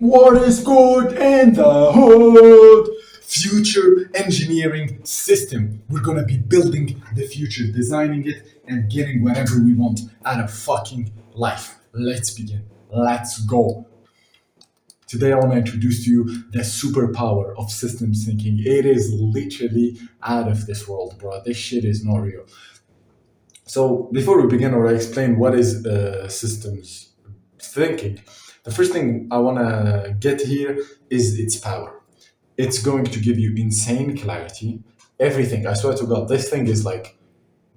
What is good in the hood? Future engineering system. We're gonna be building the future, designing it, and getting whatever we want out of fucking life. Let's begin. Let's go. Today, I want to introduce to you the superpower of systems thinking. It is literally out of this world, bro. This shit is not real. So, before we begin, or I explain what is systems thinking, the first thing I want to get here is its power. It's going to give you insane clarity. Everything, I swear to God, this thing is like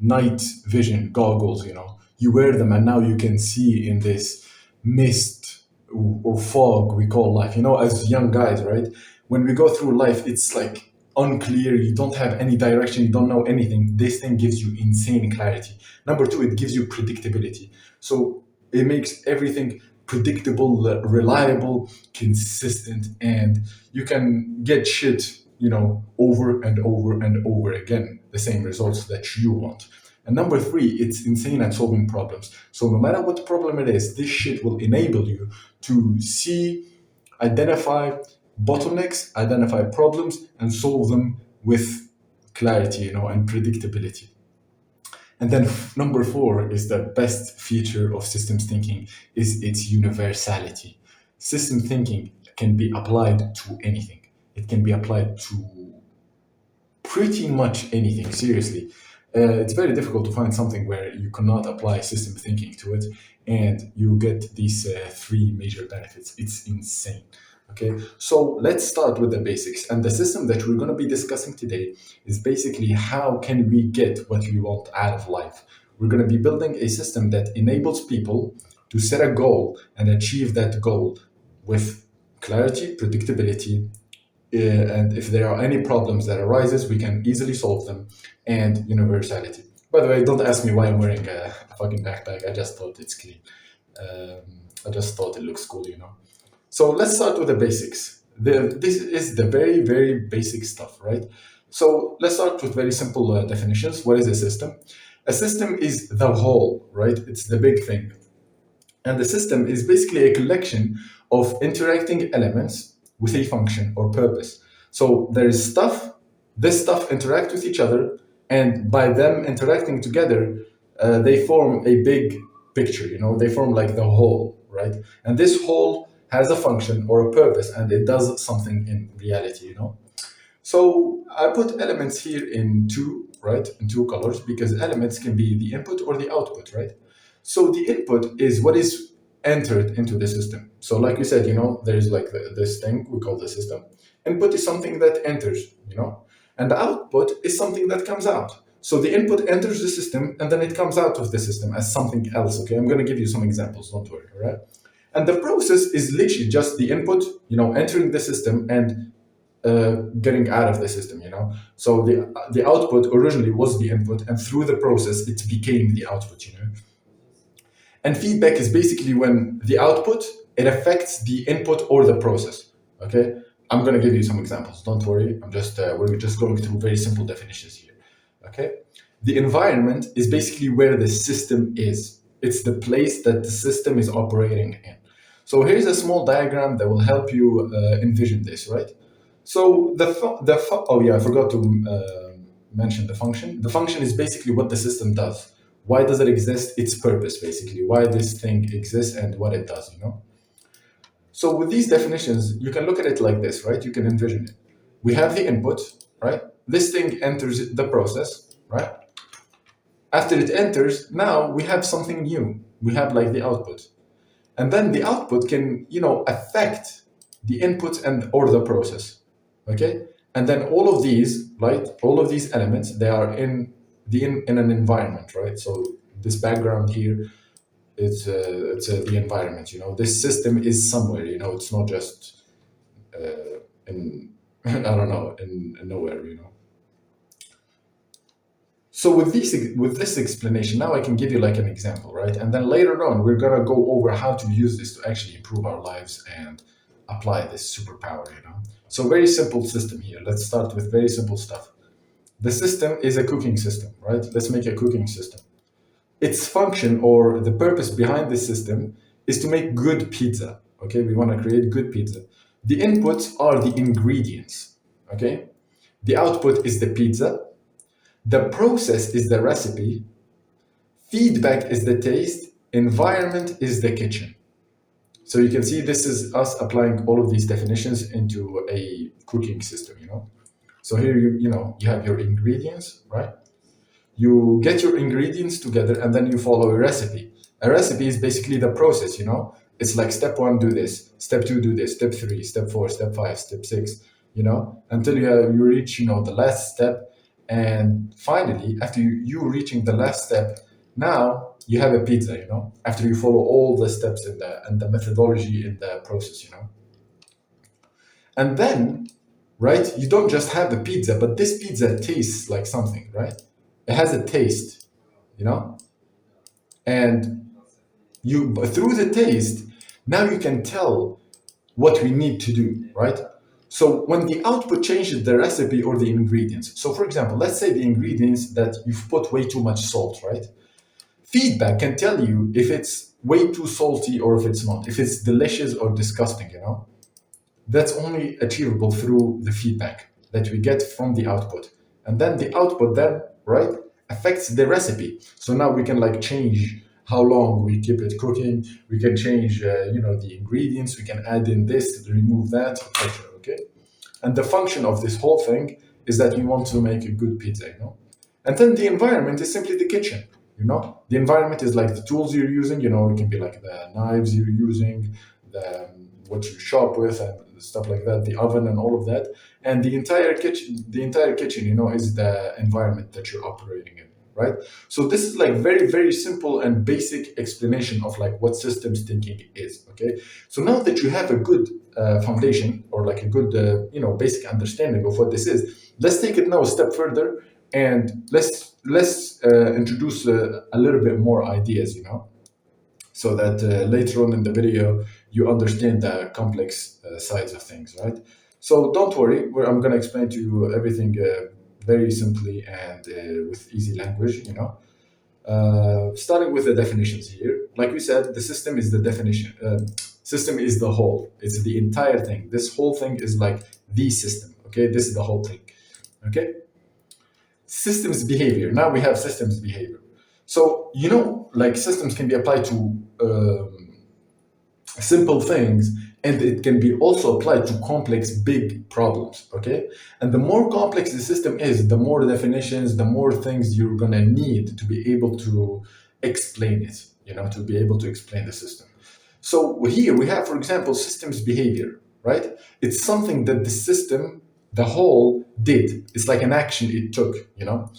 night vision goggles, you know. You wear them and now you can see in this mist or fog we call life. You know, as young guys, right? When we go through life, it's like unclear, you don't have any direction, you don't know anything. This thing gives you insane clarity. Number two, it gives you predictability. So it makes everything predictable, reliable, consistent, and you can get shit, you know, over and over and over again, the same results that you want. And number three, it's insane at solving problems. So no matter what problem it is, this shit will enable you to see, identify bottlenecks, identify problems, and solve them with clarity, you know, and predictability. And then number four is the best feature of systems thinking is its universality. System thinking can be applied to anything. It can be applied to pretty much anything, seriously. It's very difficult to find something where you cannot apply system thinking to it and you get these three major benefits. It's insane. Okay, so let's start with the basics. And the system that we're going to be discussing today is basically how can we get what we want out of life. We're going to be building a system that enables people to set a goal and achieve that goal with clarity, predictability, and if there are any problems that arises, we can easily solve them, and universality. By the way, don't ask me why I'm wearing a fucking backpack. I just thought it's clean. Um, I just thought it looks cool, you know. So let's start with the basics. This is the very, very basic stuff, right? So let's start with very simple definitions. What is a system? A system is the whole, right? It's the big thing. And the system is basically a collection of interacting elements with a function or purpose. So there is stuff, this stuff interact with each other, and by them interacting together, they form a big picture, you know, they form like the whole, right? And this whole has a function or a purpose and it does something in reality, you know. So I put elements here in two, right, in two colors because elements can be the input or the output, right? So the input is what is entered into the system. So like you said, you know, there's like this thing we call the system. Input is something that enters, you know, and the output is something that comes out. So the input enters the system and then it comes out of the system as something else. Okay, I'm going to give you some examples, don't worry, all right? And the process is literally just the input, you know, entering the system and getting out of the system, you know. So the output originally was the input, and through the process, it became the output, you know. And feedback is basically when the output it affects the input or the process. Okay, I'm gonna give you some examples. Don't worry. We're just going through very simple definitions here. Okay, the environment is basically where the system is. It's the place that the system is operating in. So here's a small diagram that will help you envision this, right? So oh yeah, I forgot to mention the function. The function is basically what the system does. Why does it exist? Its purpose, basically. Why this thing exists and what it does, you know? So with these definitions, you can look at it like this, right? You can envision it. We have the input, right? This thing enters the process, right? After it enters, now we have something new. We have like the output. And then the output can, you know, affect the input and or the process. Okay? And then all of these, right? All of these elements, they are in in an environment, right? So this background here it's the environment. You know, this system is somewhere. You know, it's not just in I don't know in nowhere. You know. So with this explanation, now I can give you like an example, right? And then later on, we're gonna go over how to use this to actually improve our lives and apply this superpower. You know. So very simple system here. Let's start with very simple stuff. The system is a cooking system, right? Let's make a cooking system. Its function or the purpose behind this system is to make good pizza. Okay, we want to create good pizza. The inputs are the ingredients. Okay, the output is the pizza. The process is the recipe. Feedback is the taste. Environment is the kitchen. So you can see this is us applying all of these definitions into a cooking system, you know. So here you have your ingredients, right? You get your ingredients together and then you follow a recipe. A recipe is basically the process, you know. It's like step 1 do this, step 2 do this, step 3, step 4, step 5, step 6, you know, until you reach, you know, the last step. And finally, after you reaching the last step, now you have a pizza, you know, after you follow all the steps in the methodology in the process, you know. And then, right, you don't just have the pizza, but this pizza tastes like something, right? It has a taste, you know. And but through the taste, now you can tell what we need to do, right? So when the output changes the recipe or the ingredients, so for example, let's say the ingredients that you've put way too much salt, right? Feedback can tell you if it's way too salty or if it's not, if it's delicious or disgusting, you know. That's only achievable through the feedback that we get from the output. And then the output then, right, affects the recipe. So now we can like change how long we keep it cooking. We can change, the ingredients. We can add in this, remove that, etc. Okay. And the function of this whole thing is that we want to make a good pizza, you know. And then the environment is simply the kitchen, you know. The environment is like the tools you're using, you know. It can be like the knives you're using, the what you shop with, and stuff like that, the oven and all of that. And the entire kitchen, you know, is the environment that you're operating in, right? So this is like very, very simple and basic explanation of like what systems thinking is. Okay, so now that you have a good foundation or like a good basic understanding of what this is, let's take it now a step further and let's introduce a little bit more ideas, you know, so that later on in the video you understand the complex sides of things, right? So don't worry, I'm going to explain to you everything very simply and with easy language, you know. Starting with the definitions here, like we said, the system is the definition. System is the whole. It's the entire thing. This whole thing is like the system. Okay, this is the whole thing. Okay. Systems behavior. Now we have systems behavior. So, you know, like systems can be applied to simple things, and it can be also applied to complex, big problems, okay? And the more complex the system is, the more definitions, the more things you're gonna need to be able to explain it, you know, to be able to explain the system. So here we have, for example, systems behavior, right? It's something that the system, the whole, did. It's like an action it took, you know?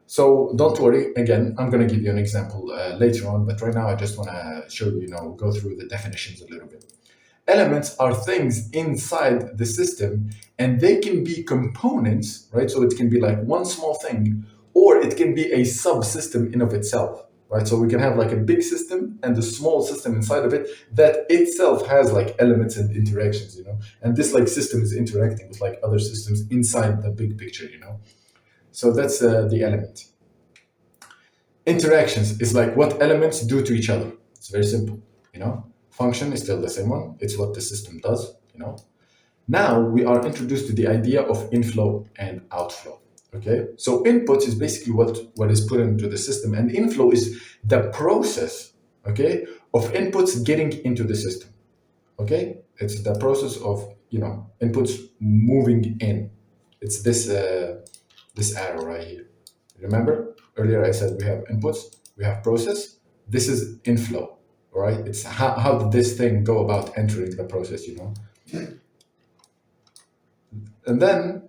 So don't worry, again, I'm going to give you an example later on, but right now I just want to show you, you know, go through the definitions a little bit. Elements are things inside the system, and they can be components, right? So it can be like one small thing, or it can be a subsystem in of itself, right? So we can have like a big system and a small system inside of it that itself has like elements and interactions, you know, and this like system is interacting with like other systems inside the big picture, you know. So that's the element. Interactions is like what elements do to each other. It's very simple, you know. Function is still the same one. It's what the system does, you know. Now we are introduced to the idea of inflow and outflow. Okay, so input is basically what is put into the system, and inflow is the process, okay, of inputs getting into the system. Okay, it's the process of, you know, inputs moving in. It's this arrow right here. Remember earlier I said we have inputs, we have process. This is inflow, right? It's how did this thing go about entering the process, you know. And then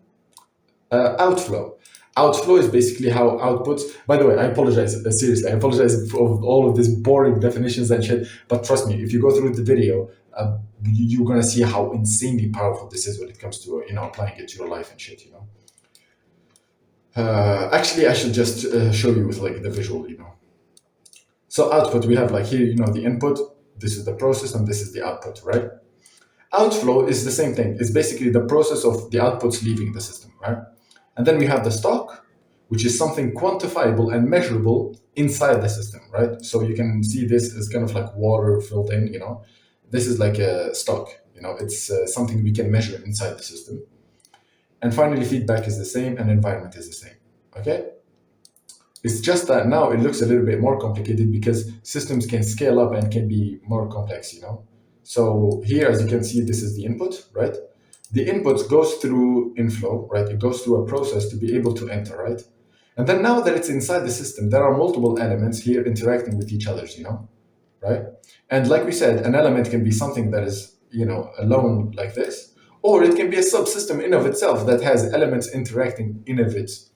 outflow. Outflow is basically how outputs. By the way, I apologize. Seriously, I apologize for all of these boring definitions and shit. But trust me, if you go through the video, you're gonna see how insanely powerful this is when it comes to, you know, applying it to your life and shit, you know. Actually, I should just show you with like the visual, you know. So output, we have like here, you know, the input, this is the process, and this is the output, right? Outflow is the same thing. It's basically the process of the outputs leaving the system, right? And then we have the stock, which is something quantifiable and measurable inside the system, right? So you can see this as kind of like water filled in, you know. This is like a stock, it's something we can measure inside the system. And finally, feedback is the same and environment is the same. Okay? It's just that now it looks a little bit more complicated because systems can scale up and can be more complex. So here, as you can see, this is the input, right? The input goes through inflow, right? It goes through a process to be able to enter, right? And then now that it's inside the system, there are multiple elements here interacting with each other, right? And like we said, an element can be something that is, alone like this, or it can be a subsystem in of itself that has elements interacting in itself.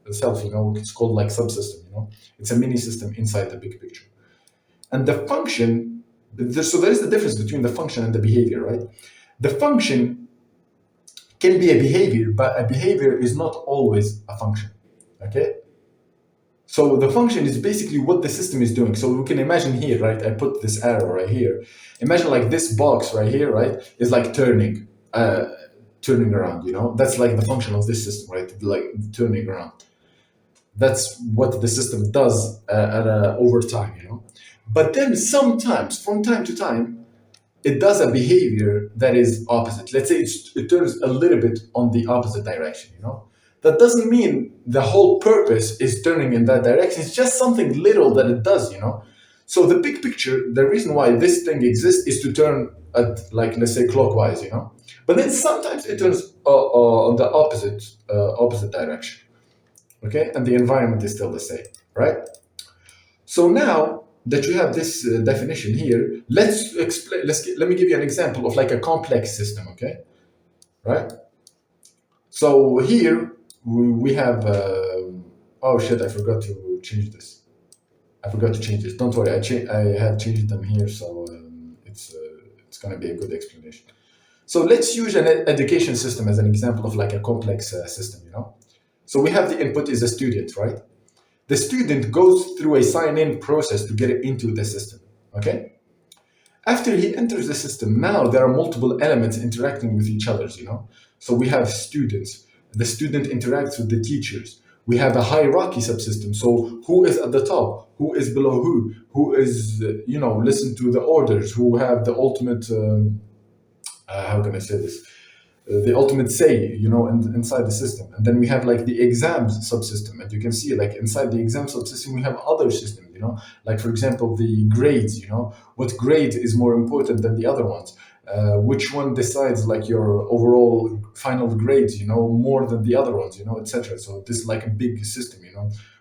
It's called like subsystem. It's a mini system inside the big picture. And the function, so there is the difference between the function and the behavior, right? The function can be a behavior, but a behavior is not always a function. Okay? So the function is basically what the system is doing. So we can imagine here, right? I put this arrow right here. Imagine like this box right here, right? Is like turning around, That's like the function of this system, right? Like turning around. That's what the system does over time, But then sometimes, from time to time, it does a behavior that is opposite. Let's say it turns a little bit on the opposite direction, That doesn't mean the whole purpose is turning in that direction. It's just something little that it does. So the big picture, the reason why this thing exists is to turn at, like, let's say clockwise, But then sometimes it turns on the opposite direction. Okay, and the environment is still the same, right? So now that you have this definition here, let's explain. Let me give you an example of like a complex system. Okay, right? So here we have. Oh shit! I forgot to change this. Don't worry, I have changed them here, so it's going to be a good explanation. So let's use an education system as an example of like a complex system. So we have the input is a student, right? The student goes through a sign-in process to get into the system, okay? After he enters the system, now there are multiple elements interacting with each other, So we have students. The student interacts with the teachers. We have a hierarchy subsystem. So who is at the top? Who is below who is, listen to the orders, who have the ultimate, how can I say this? The ultimate say, inside the system. And then we have like the exams subsystem. And you can see like inside the exam subsystem, we have other systems, like for example, the grades, what grade is more important than the other ones? Which one decides like your overall final grades, more than the other ones, etc. So this is like a big system,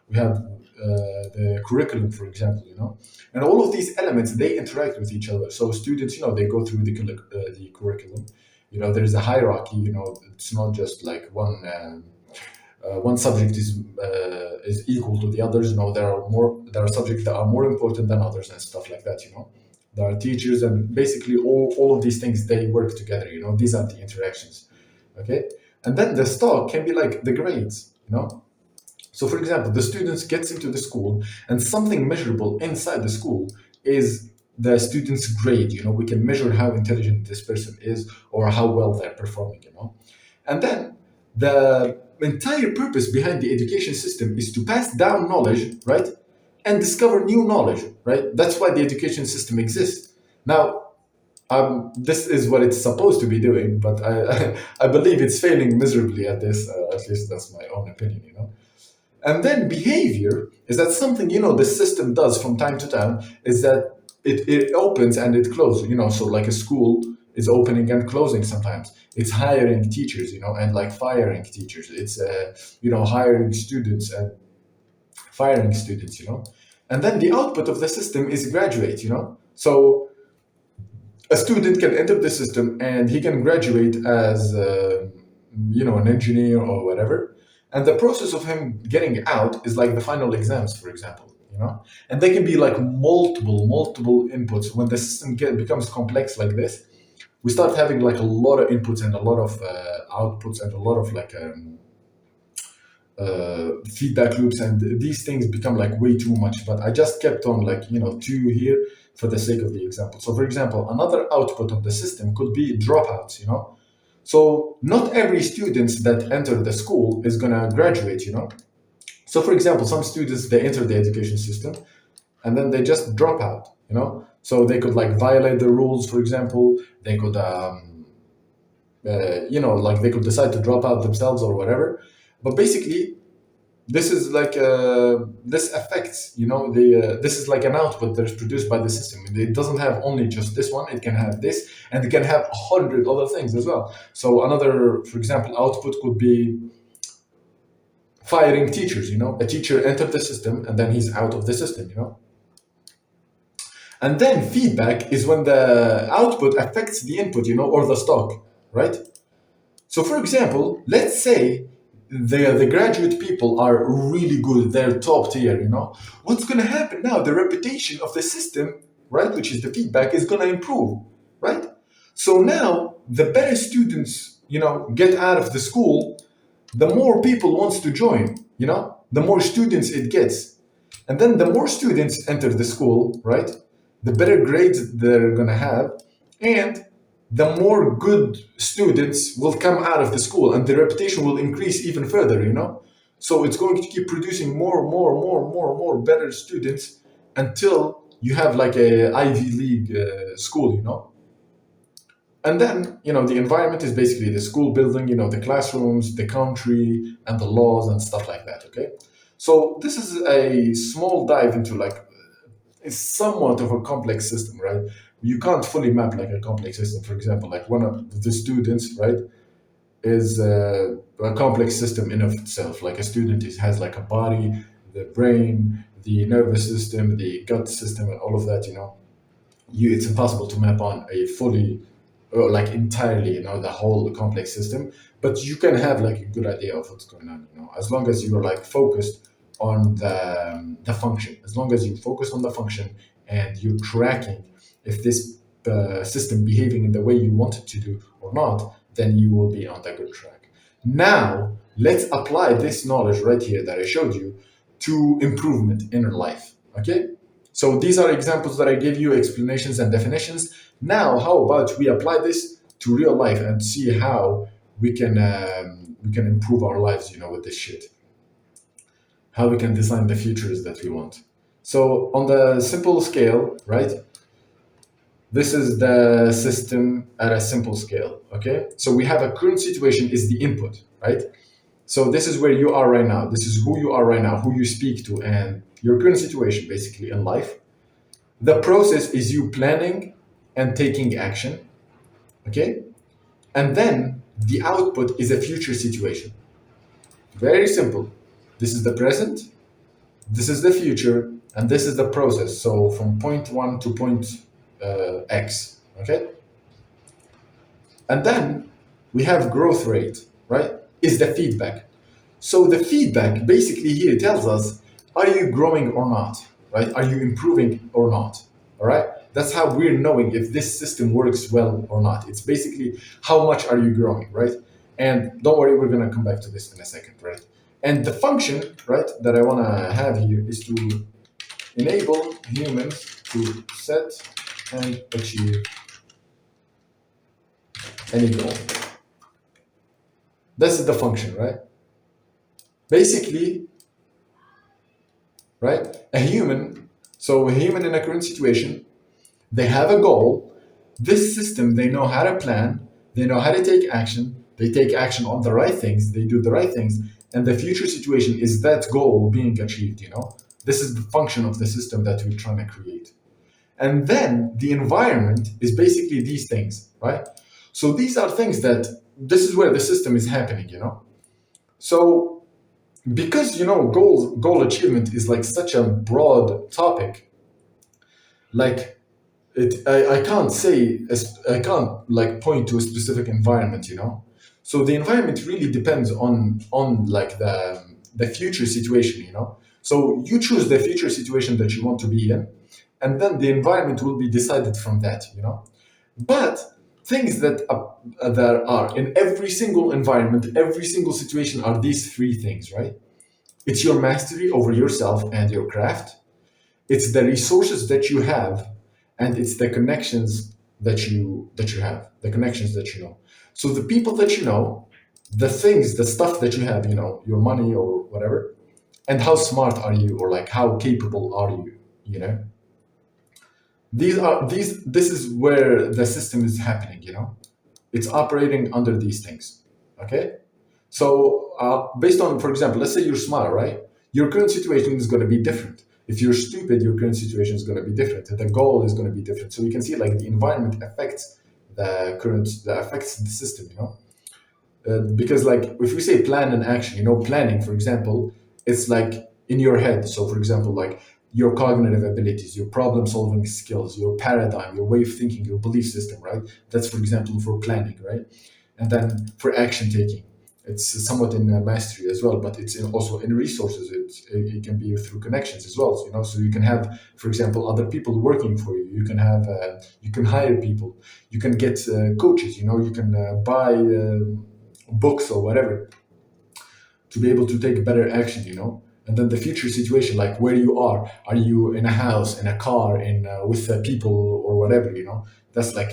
We have the curriculum, for example, and all of these elements, they interact with each other. So students, they go through the curriculum. There's a hierarchy. It's not just like one subject is equal to the others. There are subjects that are more important than others and stuff like that. There are teachers, and basically all of these things, they work together. These are the interactions. Okay, and then the stock can be like the grades. So for example, the students gets into the school, and something measurable inside the school is the student's grade. We can measure how intelligent this person is or how well they're performing. And then the entire purpose behind the education system is to pass down knowledge, right, and discover new knowledge, right? That's why the education system exists. Now, this is what it's supposed to be doing, but I believe it's failing miserably at this. At least that's my own opinion. And then behavior is that something the system does from time to time is that it opens and it closes, so like a school is opening and closing sometimes. It's hiring teachers, and like firing teachers. It's, hiring students and firing students, And then the output of the system is graduate, So a student can enter the system and he can graduate as, an engineer or whatever. And the process of him getting out is like the final exams, for example. And they can be like multiple inputs. When the system becomes complex like this, we start having like a lot of inputs and a lot of outputs and a lot of like feedback loops, and these things become like way too much. But I just kept on like, two here for the sake of the example. So for example, another output of the system could be dropouts, So not every student that enter the school is gonna graduate, So for example, some students, they enter the education system and then they just drop out, So they could like violate the rules, for example. They could, like they could decide to drop out themselves or whatever. But basically, this is like this affects, this is like an output that is produced by the system. It doesn't have only just this one. It can have this, and it can have 100 other things as well. So another, for example, output could be firing teachers. A teacher entered the system and then he's out of the system. And then feedback is when the output affects the input, or the stock, right? So for example, let's say the graduate people are really good, they're top tier. What's gonna happen now? The reputation of the system, right, which is the feedback, is gonna improve, right? So now the better students, get out of the school, the more people wants to join, the more students it gets. And then the more students enter the school, right, the better grades they're gonna have, and the more good students will come out of the school, and the reputation will increase even further. So it's going to keep producing more better students until you have like a Ivy League school. And then, the environment is basically the school building, the classrooms, the country, and the laws and stuff like that, okay? So this is a small dive into like, it's somewhat of a complex system, right? You can't fully map like a complex system. For example, like one of the students, right, is a complex system in of itself. Like a student has like a body, the brain, the nervous system, the gut system, and all of that. It's impossible to map on a fully or like entirely, the whole complex system, but you can have like a good idea of what's going on, as long as you're like focused on the function. As long as you focus on the function and you're tracking if this system behaving in the way you want it to do or not, then you will be on the good track. Now, let's apply this knowledge right here that I showed you to improvement in your life, okay? So these are examples that I gave you, explanations and definitions. Now, how about we apply this to real life and see how we can improve our lives, with this shit. How we can design the futures that we want. So on the simple scale, right? This is the system at a simple scale, okay? So we have a current situation is the input, right? So this is where you are right now. This is who you are right now, who you speak to, and your current situation basically in life. The process is you planning and taking action, okay? And then the output is a future situation. Very simple. This is the present, this is the future, and this is the process. So from point one to point X, okay? And then we have growth rate, right? Is the feedback. So the feedback basically here tells us, are you growing or not, right? Are you improving or not, all right? That's how we're knowing if this system works well or not. It's basically how much are you growing, right? And don't worry, we're gonna come back to this in a second, right? And the function, right, that I wanna have here is to enable humans to set and achieve any goal. This is the function, right? Basically, right, a human in a current situation, they have a goal. This system, they know how to plan, they know how to take action, they take action on the right things, they do the right things, and the future situation is that goal being achieved. This is the function of the system that we're trying to create. And then the environment is basically these things, right? So these are things that this is where the system is happening. So because goal achievement is like such a broad topic, like I can't like point to a specific environment. So the environment really depends on like the future situation. So you choose the future situation that you want to be in, and then the environment will be decided from that. But things that are in every single environment, every single situation are these three things, right? It's your mastery over yourself and your craft. It's the resources that you have, and it's the connections that you have, the connections that you know. So the people that you know, the things, the stuff that you have, your money or whatever, and how smart are you, or like how capable are you, This is where the system is happening, you know. It's operating under these things. Okay? So, based on, for example, let's say you're smart, right? Your current situation is going to be different. If you're stupid, your current situation is going to be different. The goal is going to be different. So you can see like the environment affects that affects the system, you know. Because like if we say plan and action, you know, planning, for example, it's like in your head. So for example, like your cognitive abilities, your problem solving skills, your paradigm, your way of thinking, your belief system, right? That's for example for planning, right? And then for action taking, it's somewhat in mastery as well, but it's also in resources. It can be through connections as well, you know. So you can have, for example, other people working for you. You can have you can hire people, you can get coaches, you know. You can buy books or whatever to be able to take better action, you know. And then the future situation, like where you are you in a house, in a car, in with people or whatever, you know. That's like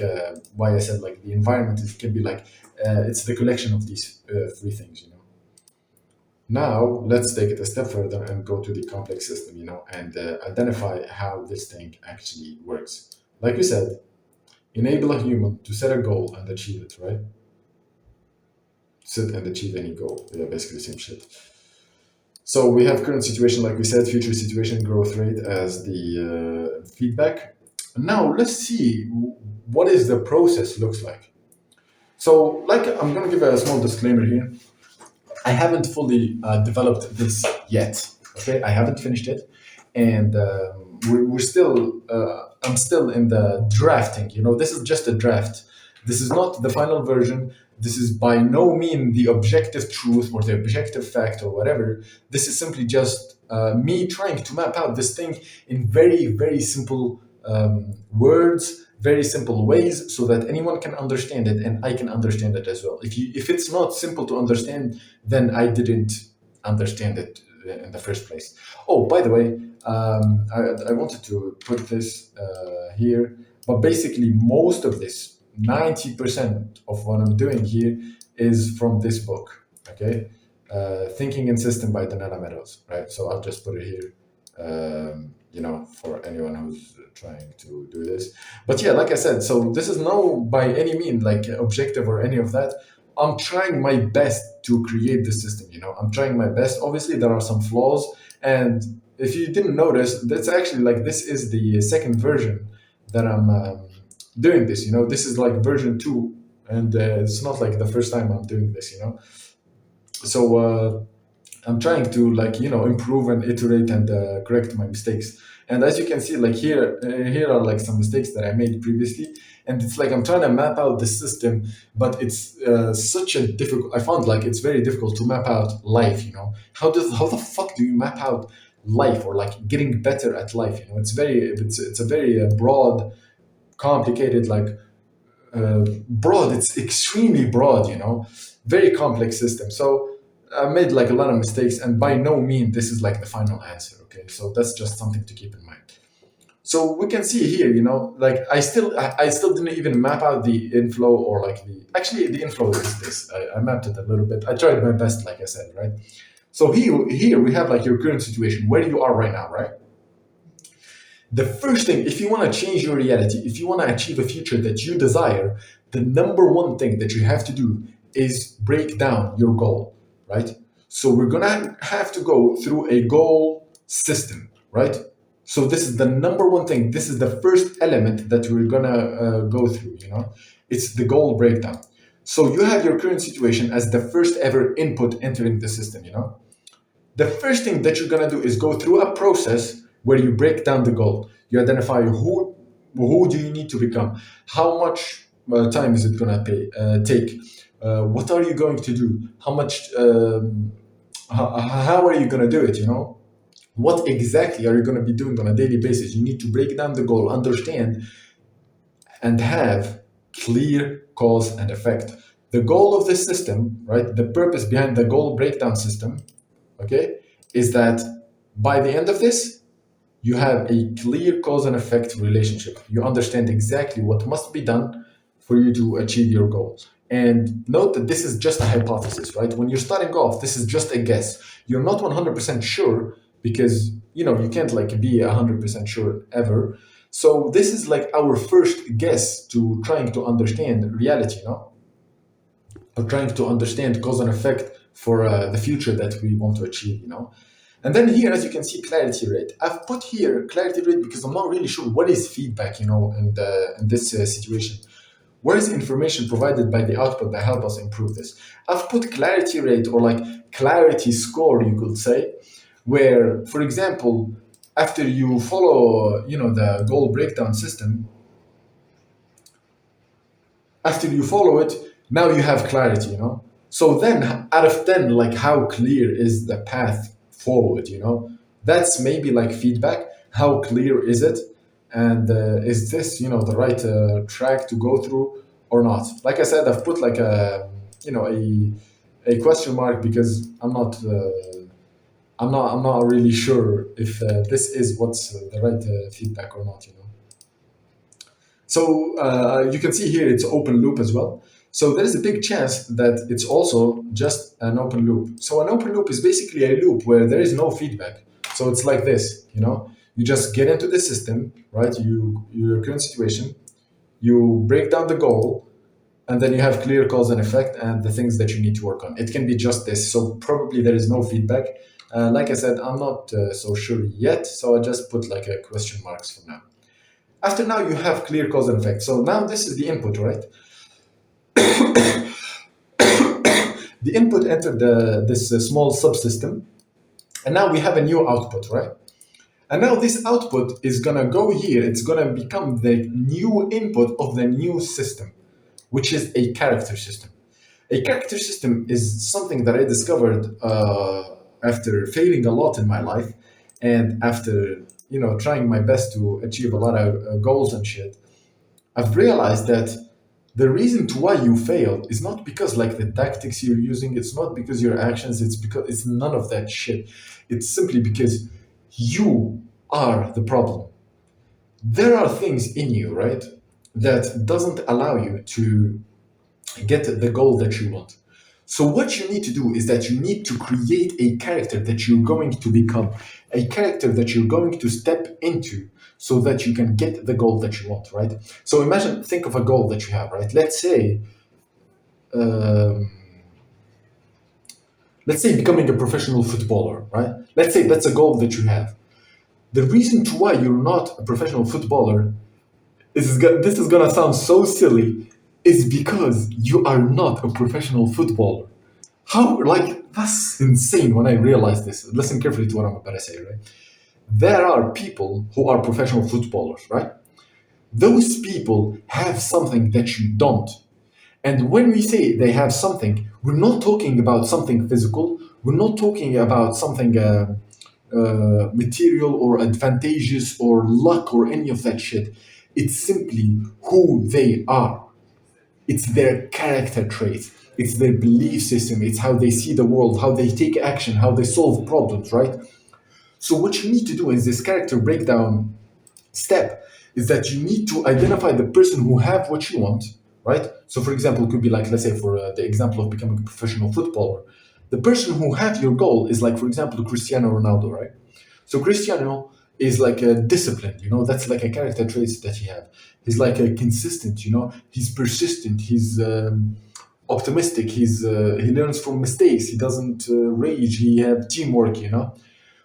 why I said like the environment, it can be like it's the collection of these three things, you know. Now let's take it a step further and go to the complex system, you know, and identify how this thing actually works. Like we said, enable a human to set a goal and achieve it, right? Set and achieve any goal. Yeah, basically the same shit. So we have current situation, like we said, future situation, growth rate as the feedback. Now let's see what is the process looks like. So like I'm gonna give a small disclaimer here. I haven't fully developed this yet. Okay, I haven't finished it, and we're still. I'm still in the drafting. You know, this is just a draft. This is not the final version. This is by no mean the objective truth or the objective fact or whatever. This is simply just me trying to map out this thing in very, very simple words, very simple ways, so that anyone can understand it and I can understand it as well. If it's not simple to understand, then I didn't understand it in the first place. Oh, by the way, I wanted to put this here, but basically most of this, 90% of what I'm doing here is from this book, okay? Thinking in System by Donella Meadows, right? So I'll just put it here, you know, for anyone who's trying to do this. But yeah, like I said, so this is no by any means like objective or any of that. I'm trying my best to create the system, you know. I'm trying my best. Obviously, there are some flaws. And if you didn't notice, that's actually like this is the second version that I'm doing this, you know. This is like version 2, and it's not like the first time I'm doing this, you know. So I'm trying to like, you know, improve and iterate and correct my mistakes. And as you can see, like here are like some mistakes that I made previously, and it's like I'm trying to map out the system, but it's such a difficult. I found like it's very difficult to map out life. You know, how the fuck do you map out life or like getting better at life? You know, it's a very broad, complicated, like broad. It's extremely broad. You know, very complex system. So I made like a lot of mistakes, and by no means this is like the final answer. Okay, so that's just something to keep in mind. So we can see here, you know, like I still didn't even map out the inflow or like the inflow is this. I mapped it a little bit. I tried my best, like I said, right? So here we have like your current situation, where you are right now, right? The first thing, if you want to change your reality, if you want to achieve a future that you desire, the number one thing that you have to do is break down your goal, right? So we're gonna have to go through a goal system, right? So this is the number one thing. This is the first element that we're gonna go through, you know? It's the goal breakdown. So you have your current situation as the first ever input entering the system, you know? The first thing that you're gonna do is go through a process where you break down the goal. You identify who do you need to become, how much time is it gonna take, what are you going to do, how much, how are you gonna do it? You know, what exactly are you gonna be doing on a daily basis? You need to break down the goal, understand, and have clear cause and effect. The goal of this system, right? The purpose behind the goal breakdown system, okay, is that by the end of this, you have a clear cause and effect relationship. You understand exactly what must be done for you to achieve your goal. And note that this is just a hypothesis, right? When you're starting off, this is just a guess. You're not 100% sure because, you know, you can't like be 100% sure ever. So this is like our first guess to trying to understand reality, no? Or trying to understand cause and effect for the future that we want to achieve, And then here, as you can see, clarity rate. I've put here clarity rate because I'm not really sure what is feedback, in this situation. Where is information provided by the output that help us improve this? I've put clarity rate or like clarity score, you could say, where, for example, after you follow, the goal breakdown system, after you follow it, now you have clarity, So then, out of 10, like how clear is the path forward, That's maybe like feedback. How clear is it? And is this, the right track to go through or not? Like I said, I've put like a question mark because I'm not really sure if this is what's the right feedback or not, So you can see here it's open loop as well. So there is a big chance that it's also just an open loop. So an open loop is basically a loop where there is no feedback. So it's like this, You just get into the system, right? Your current situation, you break down the goal, and then you have clear cause and effect and the things that you need to work on. It can be just this. So probably there is no feedback. Like I said, I'm not so sure yet. So I just put like a question marks for now. After now, you have clear cause and effect. So now this is the input, right? The input entered this small subsystem, and now we have a new output, right? And now this output is gonna go here. It's gonna become the new input of the new system, which is a character system. A character system is something that I discovered after failing a lot in my life, and after trying my best to achieve a lot of goals and shit. I've realized that the reason to why you fail is not because like the tactics you're using, it's not because your actions, it's because it's none of that shit. It's simply because you are the problem. There are things in you, right, that doesn't allow you to get the goal that you want. So what you need to do is that you need to create a character that you're going to become, a character that you're going to step into so that you can get the goal that you want, right? So think of a goal that you have, right? Let's say becoming a professional footballer, right? Let's say that's a goal that you have. The reason to why you're not a professional footballer this is gonna sound so silly, is because you are not a professional footballer. How, like, that's insane when I realized this. Listen carefully to what I'm about to say, right? There are people who are professional footballers, right? Those people have something that you don't. And when we say they have something, we're not talking about something physical. We're not talking about something material or advantageous or luck or any of that shit. It's simply who they are. It's their character traits. It's their belief system. It's how they see the world, how they take action, how they solve problems, right? So what you need to do in this character breakdown step is that you need to identify the person who have what you want, right? So for example, it could be like, let's say for the example of becoming a professional footballer, the person who have your goal is like, for example, Cristiano Ronaldo, right? So Cristiano is like a disciplined, that's like a character trait that he have. He's like a consistent, he's persistent, he's optimistic, he learns from mistakes, he doesn't rage, he have teamwork,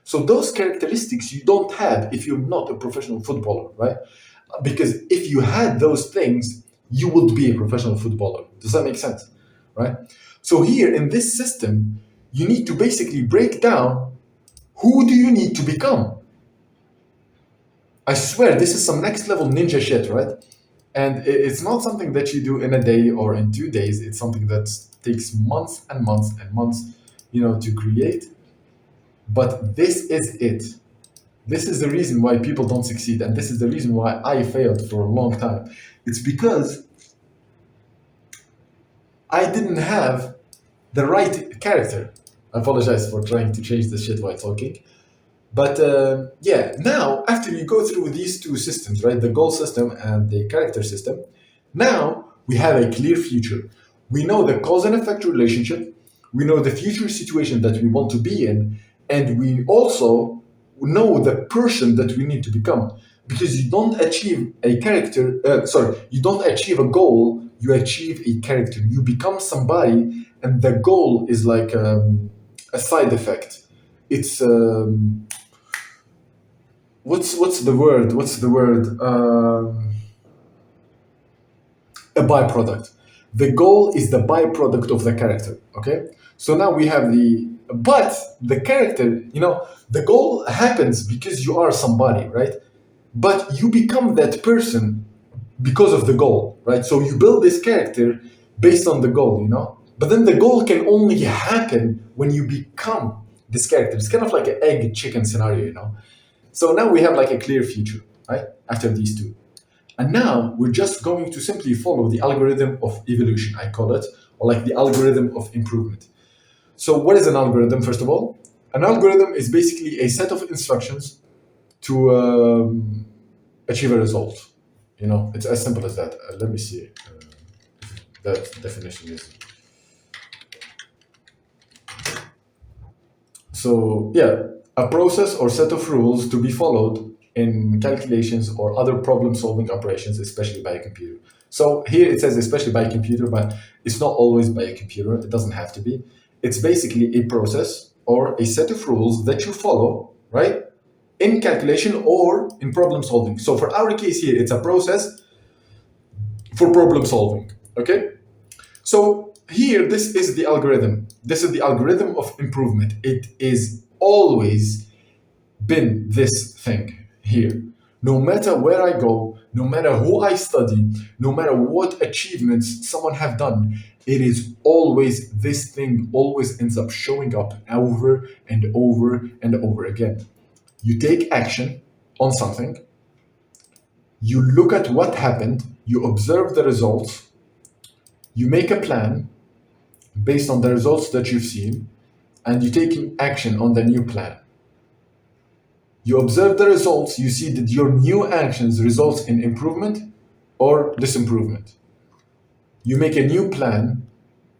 So those characteristics you don't have if you're not a professional footballer, right? Because if you had those things, you would be a professional footballer. Does that make sense? Right? So here in this system, you need to basically break down who do you need to become. I swear, this is some next level ninja shit, right? And it's not something that you do in a day or in 2 days. It's something that takes months and months and months, to create. But this is it. This is the reason why people don't succeed. And this is the reason why I failed for a long time. It's because I didn't have the right character. I apologize for trying to change the shit while talking. But now, after you go through these two systems, right, the goal system and the character system, now we have a clear future. We know the cause and effect relationship. We know the future situation that we want to be in. And we also know the person that we need to become. because you don't achieve a character, you don't achieve a goal, you achieve a character. You become somebody, and the goal is like a side effect. It's what's the word? A byproduct. The goal is the byproduct of the character. Okay, so now we have but the character. The goal happens because you are somebody, right? But you become that person because of the goal, right? So you build this character based on the goal. But then the goal can only happen when you become this character. It's kind of like an egg chicken scenario. So now we have like a clear future, right? After these two. And now we're just going to simply follow the algorithm of evolution, I call it, or like the algorithm of improvement. So what is an algorithm, first of all? An algorithm is basically a set of instructions to achieve a result. It's as simple as that. Let me see. That definition is. So yeah, a process or set of rules to be followed in calculations or other problem-solving operations, especially by a computer. So here it says especially by a computer, but it's not always by a computer. It doesn't have to be. It's basically a process or a set of rules that you follow, right? In calculation or in problem solving. So for our case here, it's a process for problem solving, okay? So here, this is the algorithm. This is the algorithm of improvement. It is always been this thing here. No matter where I go, no matter who I study, no matter what achievements someone have done, it is always this thing always ends up showing up over and over and over again. You take action on something, you look at what happened, you observe the results, you make a plan based on the results that you've seen, and you take action on the new plan. You observe the results, you see that your new actions results in improvement or disimprovement. You make a new plan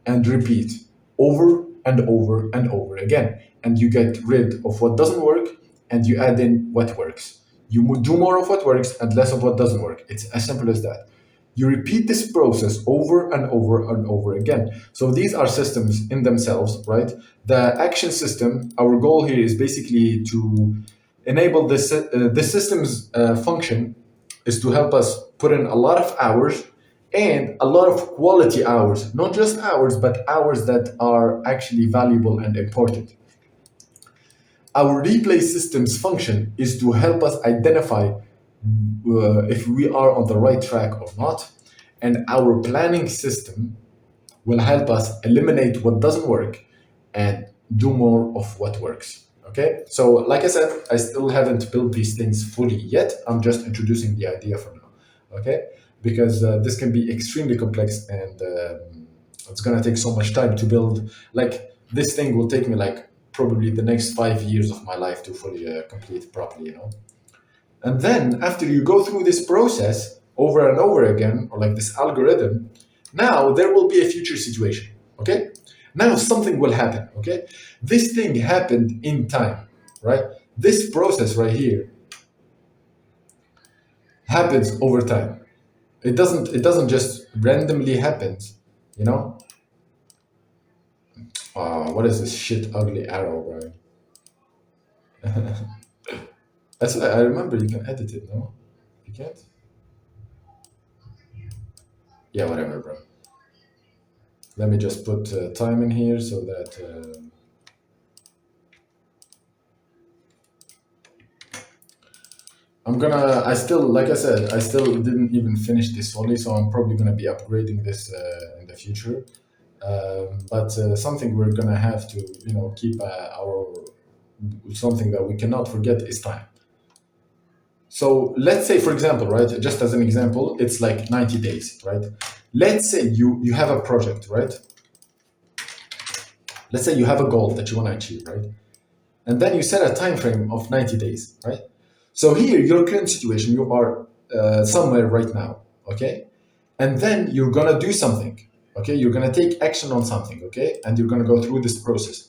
and repeat over and over and over again. And you get rid of what doesn't work and you add in what works. You do more of what works and less of what doesn't work. It's as simple as that. You repeat this process over and over and over again. So these are systems in themselves, right? The action system, our goal here is basically to enable this system's function is to help us put in a lot of hours and a lot of quality hours, not just hours, but hours that are actually valuable and important. Our replay system's function is to help us identify if we are on the right track or not. And our planning system will help us eliminate what doesn't work and do more of what works. Okay, so like I said, I still haven't built these things fully yet. I'm just introducing the idea for now. Okay, because this can be extremely complex and it's gonna take so much time to build. Like this thing will take me like probably the next 5 years of my life to fully complete properly. And then after you go through this process over and over again, or like this algorithm, now there will be a future situation. Okay. Now something will happen, okay? This thing happened in time, right? This process right here happens over time. It doesn't just randomly happen, you know? What is this shit ugly arrow, bro? I remember you can edit it, no? You can't? Yeah, whatever, bro. Let me just put time in here so that I still, like I said, I still didn't even finish this fully, so I'm probably gonna be upgrading this in the future. But something we're gonna have to, keep something that we cannot forget is time. So let's say, for example, right, just as an example, it's like 90 days, right? Let's say you have a project, right? Let's say you have a goal that you want to achieve, right? And then you set a time frame of 90 days, right? So here, your current situation, you are somewhere right now, okay? And then you're gonna do something, okay? You're gonna take action on something, okay? And you're gonna go through this process.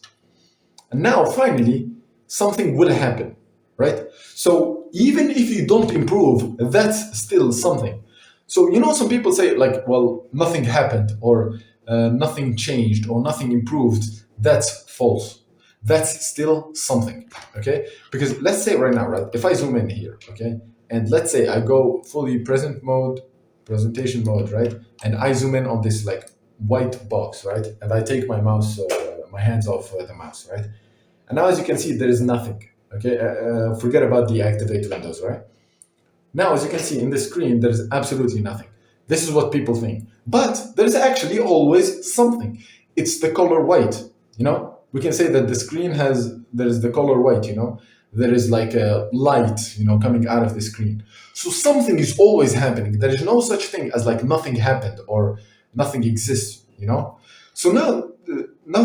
And now, finally, something will happen. right? So even if you don't improve, that's still something. So some people say like, well, nothing happened, or nothing changed, or nothing improved. That's false. That's still something, okay? Because let's say right now, right? If I zoom in here, okay, and let's say I go fully presentation mode, right? And I zoom in on this like white box, right? And I take my hands off the mouse, right? And now, as you can see, there is nothing. Okay, forget about the activate windows, right? Now, as you can see in the screen, there is absolutely nothing. This is what people think, but there is actually always something. It's the color white. We can say that the screen there is the color white. There is like a light, coming out of the screen. So something is always happening. There is no such thing as like nothing happened or nothing exists. So now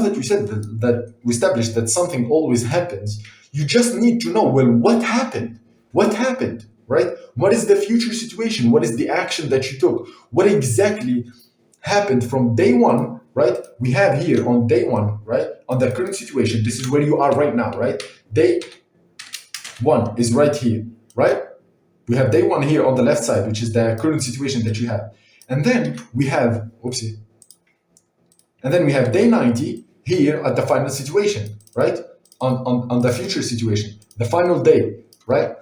that we said that we established that something always happens, you just need to know, well, what happened? What happened, right? What is the future situation? What is the action that you took? What exactly happened from day one, right? We have here on day one, right? On the current situation, this is where you are right now, right? Day one is right here, right? We have day one here on the left side, which is the current situation that you have. And then we have, oopsie, and then we have day 90 here at the final situation, right? On the future situation, the final day, right?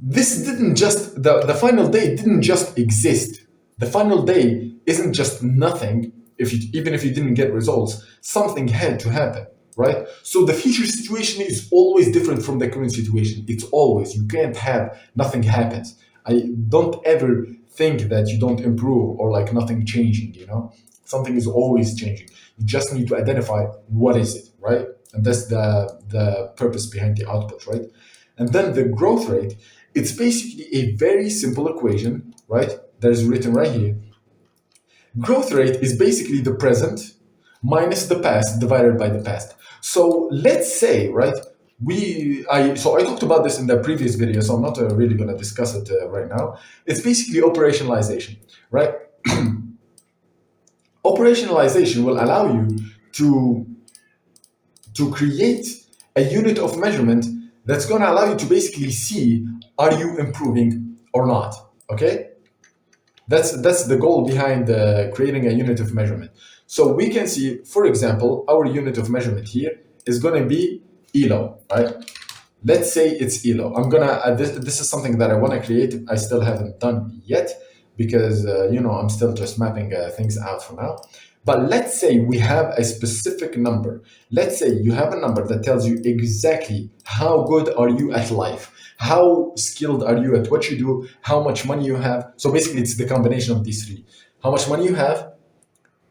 This didn't just, the final day didn't just exist. The final day isn't just nothing, even if you didn't get results, something had to happen, right? So the future situation is always different from the current situation. It's always, you can't have nothing happens. I don't ever think that you don't improve or like nothing changing, Something is always changing. You just need to identify what is it, right? And that's the purpose behind the output, right? And then the growth rate, it's basically a very simple equation, right? That is written right here. Growth rate is basically the present minus the past divided by the past. So let's say, right, I talked about this in the previous video, so I'm not really going to discuss it right now. It's basically operationalization, right? Operationalization will allow you to create a unit of measurement that's going to allow you to basically see, are you improving or not, okay? That's the goal behind creating a unit of measurement. So we can see, for example, our unit of measurement here is going to be ELO, right? Let's say it's ELO. I'm gonna this is something that I want to create. I still haven't done yet because I'm still just mapping things out for now. But let's say we have a specific number. Let's say you have a number that tells you exactly how good are you at life, how skilled are you at what you do, how much money you have. So basically, it's the combination of these three. How much money you have,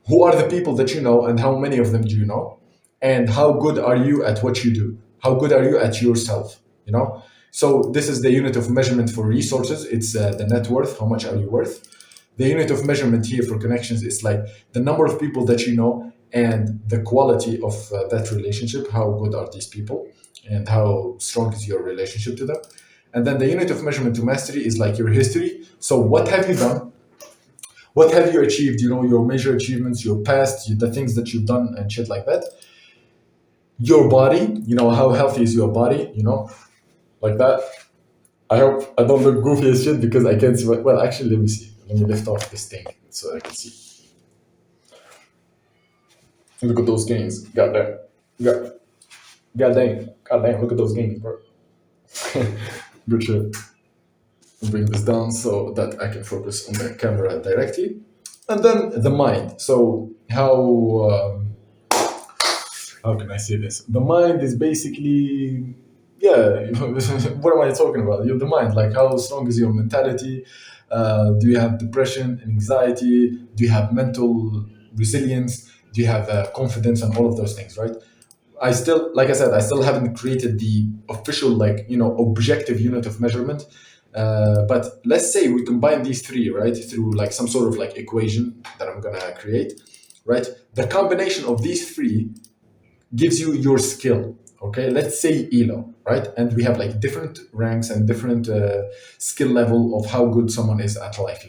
who are the people that you know, and how many of them do you know, and how good are you at what you do? How good are you at yourself? So this is the unit of measurement for resources. It's the net worth. How much are you worth? The unit of measurement here for connections is like the number of people that you know and the quality of that relationship. How good are these people and how strong is your relationship to them? And then the unit of measurement to mastery is like your history. So what have you done? What have you achieved? Your major achievements, your past, the things that you've done and shit like that. Your body, how healthy is your body, like that. I hope I don't look goofy as shit because I can't see well, actually, let me see. Let me lift off this thing so I can see. Look at those gains. God damn, look at those gains, bro. Good shit. I'll bring this down so that I can focus on the camera directly. And then the mind. So how can I say this? The mind is basically, what am I talking about? The mind, like how strong is your mentality? Do you have depression, anxiety? Do you have mental resilience? Do you have confidence and all of those things, right? Like I said, I still haven't created the official, objective unit of measurement. But let's say we combine these three, right, through like some sort of like equation that I'm gonna create, right? The combination of these three gives you your skill. Okay, let's say ELO, right? And we have like different ranks and different skill level of how good someone is at life,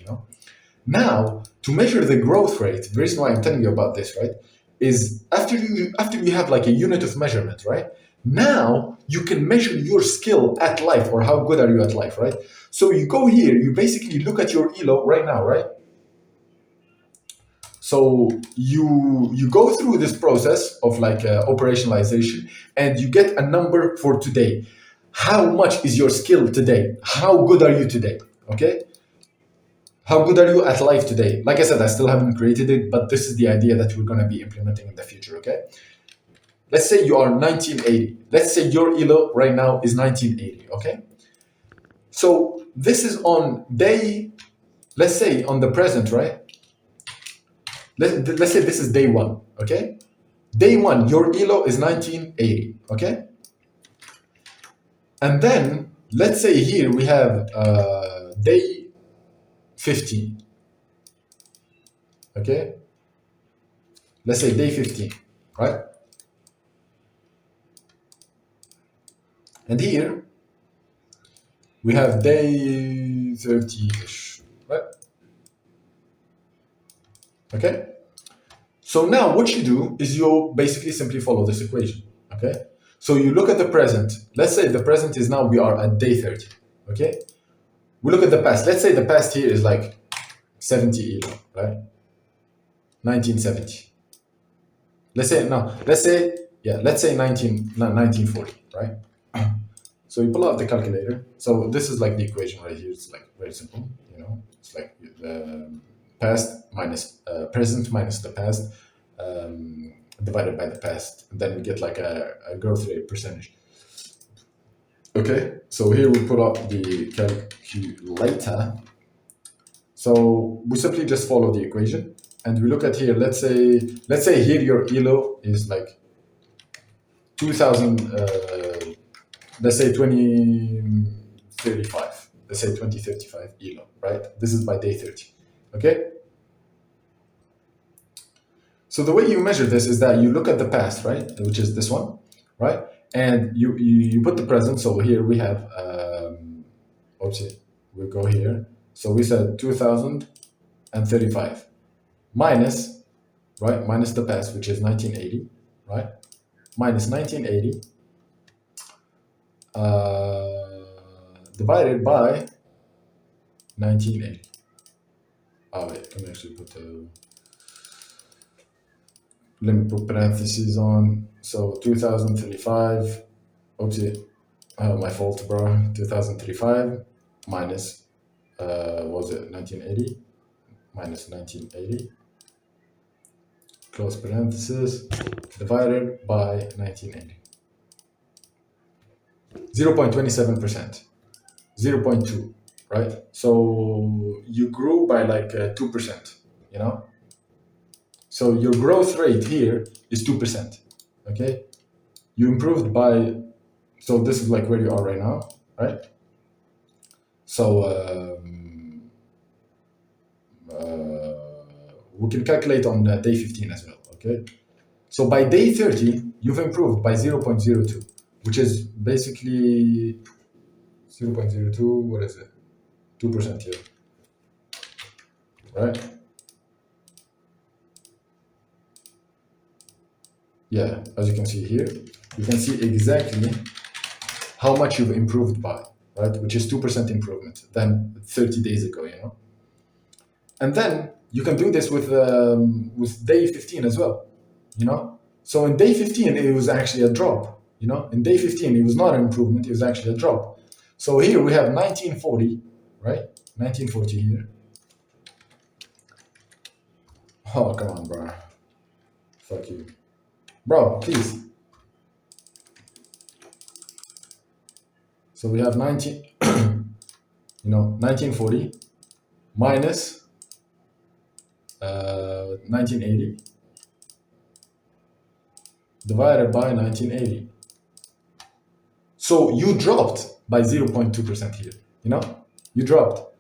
Now, to measure the growth rate, the reason why I'm telling you about this, right, is after you have like a unit of measurement, right? Now you can measure your skill at life, or how good are you at life, right? So you go here, you basically look at your elo right now, right? So you go through this process of like operationalization, and you get a number for today. How much is your skill today? How good are you today? Okay? How good are you at life today? Like I said, I still haven't created it, but this is the idea that we're going to be implementing in the future, okay? Let's say you are 1980. Let's say your elo right now is 1980, okay? So this is on day, let's say on the present, right? Let's say this is day one, okay? Day one, your elo is 1980, okay? And then let's say here we have day 15, okay? Let's say day 15, right? And here we have day 30-ish, right? Okay? So now what you do is you basically simply follow this equation, okay? So you look at the present. Let's say the present is now, we are at day 30, okay? We look at the past. Let's say the past here is like 70 elo, right? 1970. Let's say 1940, right? So you pull out the calculator. So this is like the equation right here. It's like very simple, you know. It's like past minus present minus the past divided by the past. And then we get like a growth rate percentage. Okay, so here we put up the calculator. So we simply just follow the equation, and we look at here. Let's say here your elo is like 2000. Let's say 2035. Let's say 2035 elo, right? This is by day 30. Okay. So the way you measure this is that you look at the past, right, which is this one, right, and you put the present. So here we have, we go here. So we said 2035 minus, right, minus the past, which is 1980, right, minus 1980 divided by 1980. Oh wait, let me actually put let me put parentheses on. So 2035, my fault, bro. 2035 minus, was it 1980? Minus 1980, close parentheses, divided by 1980. 0.27%, 0.2, right? So you grew by like 2%, you know? So your growth rate here is 2%, okay? You improved by, so this is like where you are right now, right? So we can calculate on day 15 as well, okay? So by day 30, you've improved by 0.02, which is basically 0.02, what is it? 2% here, right? Yeah, as you can see here, you can see exactly how much you've improved by, right? Which is 2% improvement than 30 days ago, you know? And then you can do this with day 15 as well, you know? So in day 15, it was actually a drop, you know? In day 15, it was not an improvement, it was actually a drop. So here we have 1940, right? 1940 here. Oh, come on, bro. Fuck you. Bro, please. So we have 1940 minus 1980 divided by 1980. So you dropped by 0.2% here, you know? You dropped.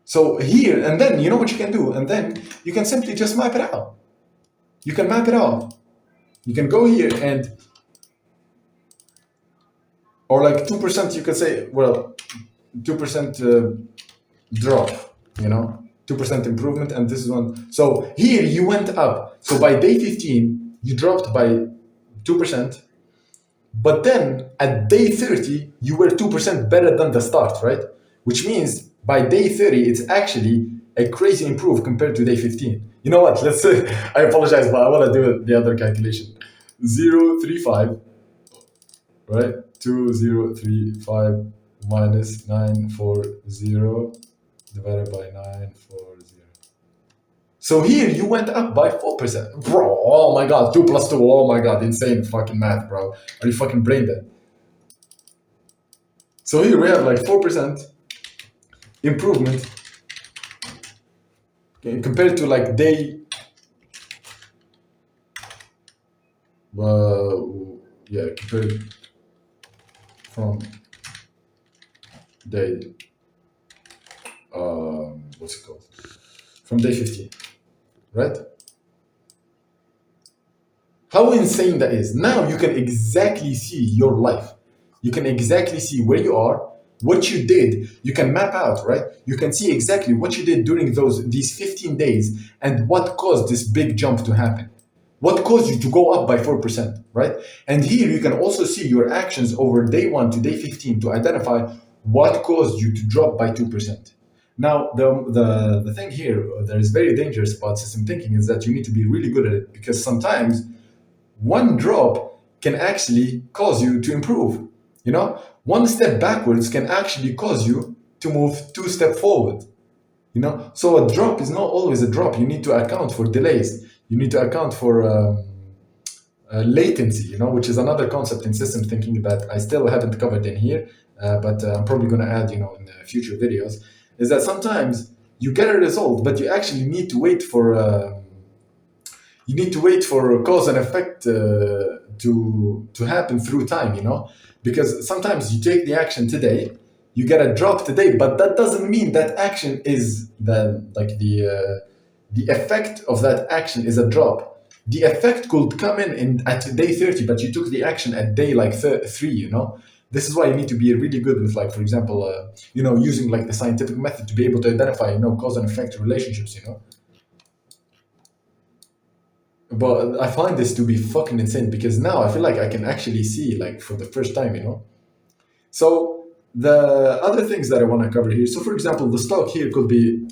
So here, and then you know what you can do? And then you can simply just map it out. You can map it out. You can go here and, or like 2%, you could say, well, 2% drop, you know, 2% improvement, and this is one. So here you went up. So by day 15, you dropped by 2%. But then at day 30, you were 2% better than the start, right? Which means by day 30, it's actually a crazy improve compared to day 15. You know what? Let's say, I apologize, but I want to do the other calculation. 0.35, right? 2035 minus 940 divided by 940. So here you went up by 4%. Bro, oh my god, 2 plus 2, oh my god, insane fucking math, bro. Are you fucking brain dead? So here we have like 4% improvement, okay, compared to like day, compared from day, what's it called? From day 15, right? How insane that is. Now you can exactly see your life. You can exactly see where you are, what you did. You can map out, right? You can see exactly what you did during these 15 days and what caused this big jump to happen. What caused you to go up by 4%, right? And here you can also see your actions over day 1 to day 15 to identify what caused you to drop by 2%. Now, the thing here that is very dangerous about system thinking is that you need to be really good at it, because sometimes one drop can actually cause you to improve. You know, one step backwards can actually cause you to move 2 steps forward. You know, so a drop is not always a drop. You need to account for delays. You need to account for latency, you know, which is another concept in system thinking that I still haven't covered in here, but I'm probably going to add, you know, in future videos. Is that sometimes you get a result, but you actually need to wait for cause and effect to happen through time, you know, because sometimes you take the action today, you get a drop today, but that doesn't mean that action is the effect of that action is a drop. The effect could come in at day 30, but you took the action at day like 3, you know. This is why you need to be really good with, like, for example, you know, using like the scientific method to be able to identify, you know, cause and effect relationships, you know. But I find this to be fucking insane, because now I feel like I can actually see, like, for the first time, you know. So the other things that I want to cover here. So for example, the stock here could be,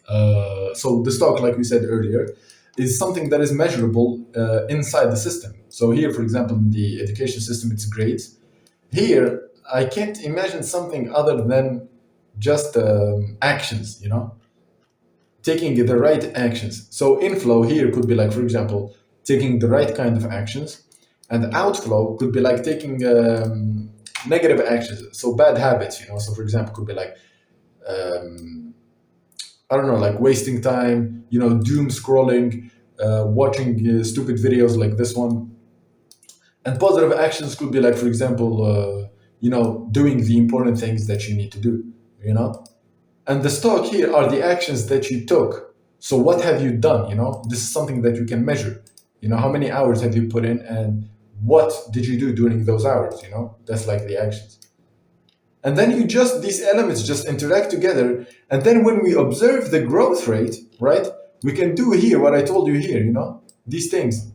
so the stock, like we said earlier, is something that is measurable inside the system. So here, for example, in the education system, it's grades. Here, I can't imagine something other than just actions, you know, taking the right actions. So inflow here could be like, for example, taking the right kind of actions, and outflow could be like taking negative actions, so bad habits, you know. So for example, could be like, I don't know, like wasting time, you know, doom scrolling, watching stupid videos like this one. And positive actions could be like, for example, you know, doing the important things that you need to do, you know. And the stock here are the actions that you took. So what have you done, you know? This is something that you can measure. You know, how many hours have you put in and what did you do during those hours, you know? That's like the actions. And then these elements just interact together. And then when we observe the growth rate, right, we can do here what I told you here, you know, these things.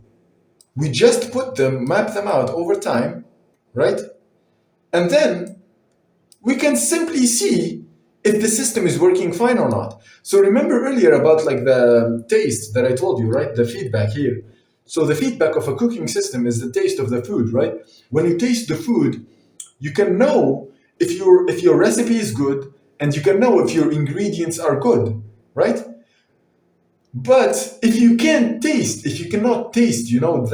We just map them out over time, right? And then we can simply see if the system is working fine or not. So remember earlier about like the taste that I told you, right? The feedback here. So the feedback of a cooking system is the taste of the food, right? When you taste the food, you can know if your recipe is good, and you can know if your ingredients are good, right? But if you cannot taste, you know,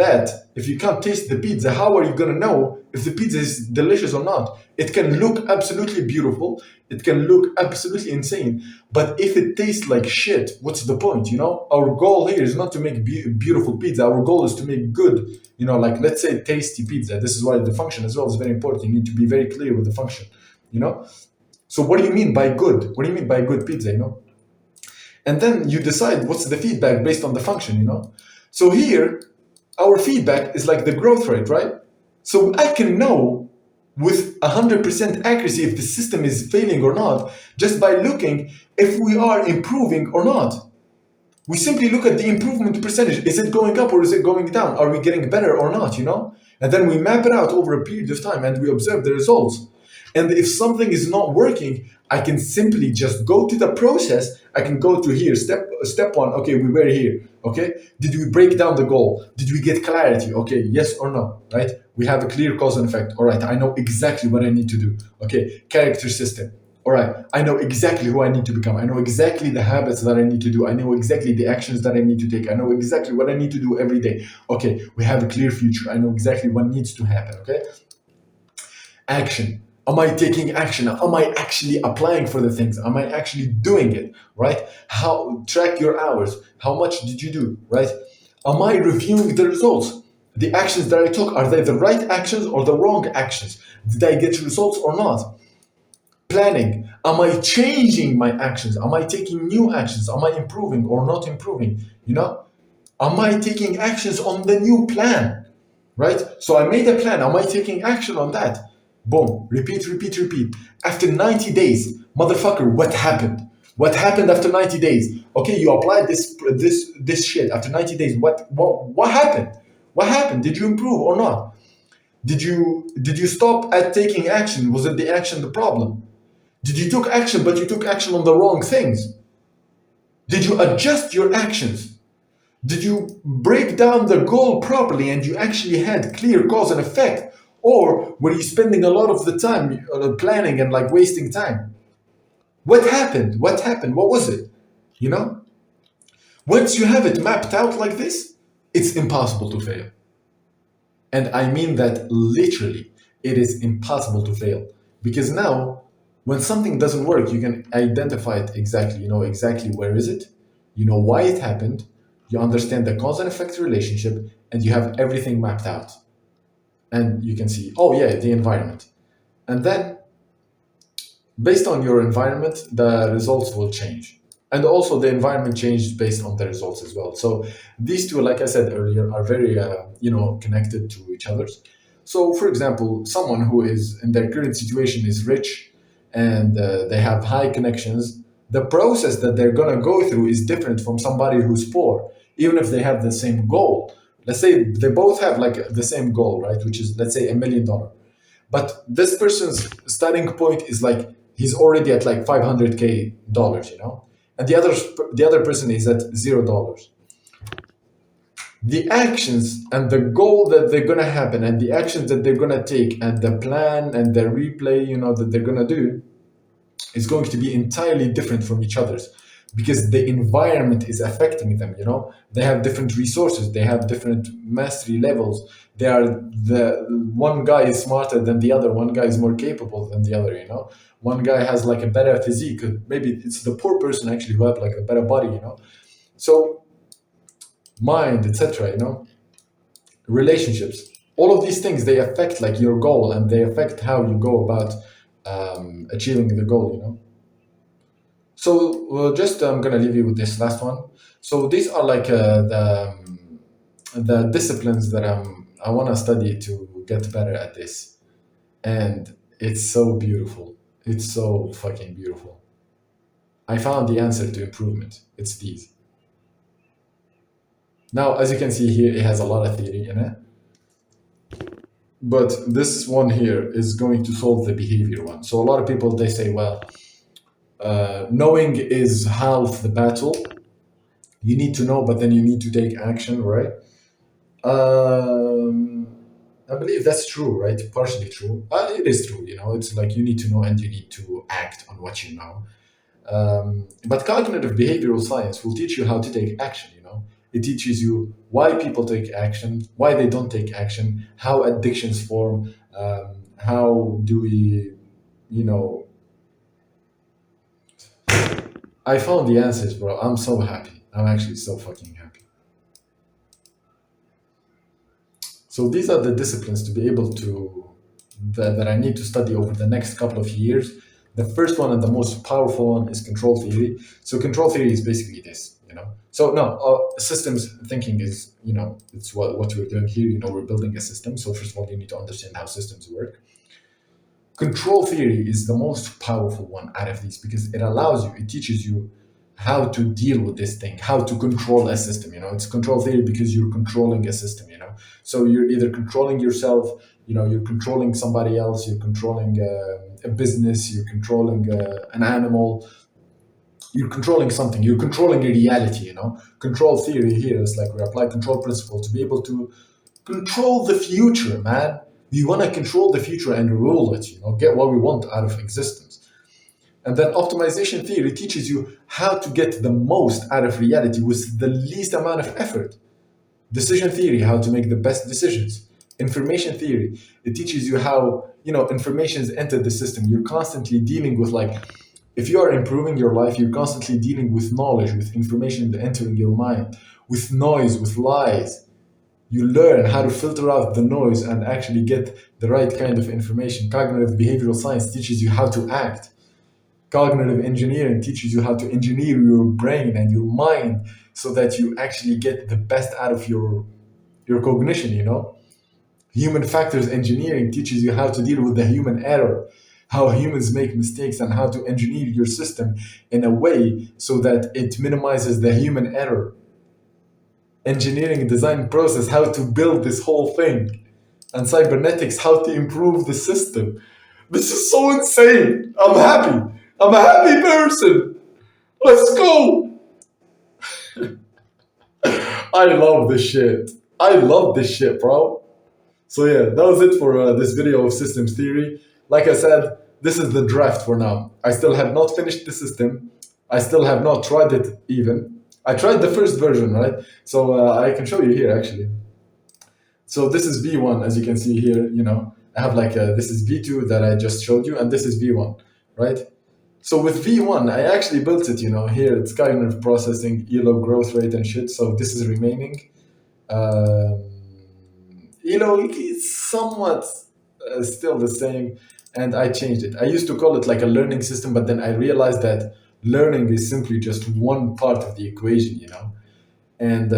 if you can't taste the pizza, how are you gonna know if the pizza is delicious or not? It can look absolutely beautiful, it can look absolutely insane, but if it tastes like shit, what's the point, you know? Our goal here is not to make beautiful pizza, our goal is to make good, you know, like, let's say, tasty pizza. This is why the function as well is very important. You need to be very clear with the function, you know? So what do you mean by good? What do you mean by good pizza, you know? And then you decide what's the feedback based on the function, you know? So here, our feedback is like the growth rate, right? So I can know with 100% accuracy if the system is failing or not, just by looking if we are improving or not. We simply look at the improvement percentage. Is it going up or is it going down? Are we getting better or not, you know? And then we map it out over a period of time and we observe the results. And if something is not working, I can simply just go to the process. I can go to here, step one, okay, we were here, okay? Did we break down the goal? Did we get clarity? Okay, yes or no, right? We have a clear cause and effect. All right, I know exactly what I need to do. Okay, character system. All right, I know exactly who I need to become. I know exactly the habits that I need to do. I know exactly the actions that I need to take. I know exactly what I need to do every day. Okay, we have a clear future. I know exactly what needs to happen, okay? Action. Am I taking action? Am I actually applying for the things? Am I actually doing it, right? How track your hours. How much did you do, right? Am I reviewing the results? The actions that I took, are they the right actions or the wrong actions? Did I get results or not? Planning. Am I changing my actions? Am I taking new actions? Am I improving or not improving? You know? Am I taking actions on the new plan? Right? So I made a plan. Am I taking action on that? Boom. Repeat, repeat, repeat. After 90 days, motherfucker, what happened? What happened after 90 days? Okay, you applied this shit. After 90 days, what happened? What happened? Did you improve or not? Did you stop at taking action? Was it the action the problem? Did you took action, but you took action on the wrong things? Did you adjust your actions? Did you break down the goal properly and you actually had clear cause and effect? Or were you spending a lot of the time planning and like wasting time? What happened? What happened? What was it? You know? Once you have it mapped out like this, it's impossible to fail. And I mean that literally. It is impossible to fail. Because now, when something doesn't work, you can identify it exactly. You know exactly where is it. You know why it happened. You understand the cause and effect relationship, and you have everything mapped out. And you can see, oh yeah, the environment. And then, based on your environment, the results will change. And also the environment changes based on the results as well. So these two, like I said earlier, are very, connected to each other. So for example, someone who is in their current situation is rich and they have high connections, the process that they're going to go through is different from somebody who's poor, even if they have the same goal. Let's say they both have like the same goal, right? Which is, let's say, $1 million. But this person's starting point is like he's already at like $500K, you know, and the other person is at $0. The actions and the goal that they're gonna happen and the actions that they're gonna take and the plan and the replay, that they're gonna do is going to be entirely different from each other's because the environment is affecting them. They have different resources, they have different mastery levels. The one guy is smarter than the other, one guy is more capable than the other. One guy has like a better physique, maybe it's the poor person actually who have like a better body. So mind, etc. Relationships, all of these things, they affect like your goal and they affect how you go about achieving the goal. So just I'm gonna leave you with this last one. So these are like the disciplines that I want to study to get better at this, and it's so beautiful. It's so fucking beautiful. I found the answer to improvement. It's these. Now, as you can see here, it has a lot of theory in it. But this one here is going to solve the behavior one. So a lot of people, they say, well, knowing is half the battle. You need to know, but then you need to take action, right? I believe that's true, right? Partially true. It is true, It's like you need to know and you need to act on what you know. But cognitive behavioral science will teach you how to take action. It teaches you why people take action, why they don't take action, how addictions form, how do we, I found the answers, bro. I'm so happy. I'm actually so fucking happy. So these are the disciplines to be able to, that I need to study over the next couple of years. The first one and the most powerful one is control theory. So control theory is basically this. So no, systems thinking is, it's what we're doing here. We're building a system. So first of all, you need to understand how systems work. Control theory is the most powerful one out of these because it allows you, it teaches you how to deal with this thing, how to control a system. It's control theory because you're controlling a system. So you're either controlling yourself, you're controlling somebody else, you're controlling a business, you're controlling an animal, you're controlling something, you're controlling a reality. Control theory here is like we apply control principle to be able to control the future, man. We want to control the future and rule it, get what we want out of existence. And then optimization theory teaches you how to get the most out of reality with the least amount of effort. Decision theory, how to make the best decisions. Information theory, it teaches you how, informations enter the system. You're constantly dealing with, like, if you are improving your life, you're constantly dealing with knowledge, with information entering your mind, with noise, with lies. You learn how to filter out the noise and actually get the right kind of information. Cognitive behavioral science teaches you how to act. Cognitive engineering teaches you how to engineer your brain and your mind so that you actually get the best out of your cognition. Human factors engineering teaches you how to deal with the human error, how humans make mistakes, and how to engineer your system in a way so that it minimizes the human error. Engineering design process, how to build this whole thing. And cybernetics, how to improve the system. This is so insane. I'm happy. I'm a happy person. Let's go. I love this shit. I love this shit, bro. So yeah, that was it for this video of systems theory. Like I said, this is the draft for now. I still have not finished the system. I still have not tried it even. I tried the first version, right? So I can show you here actually. So this is V1, as you can see here. I have like this is V2 that I just showed you, and this is V1, right? So with V1, I actually built it. Here it's cognitive processing, ELO growth rate and shit. So this is remaining. It's somewhat still the same, and I changed it. I used to call it like a learning system, but then I realized that learning is simply just one part of the equation, and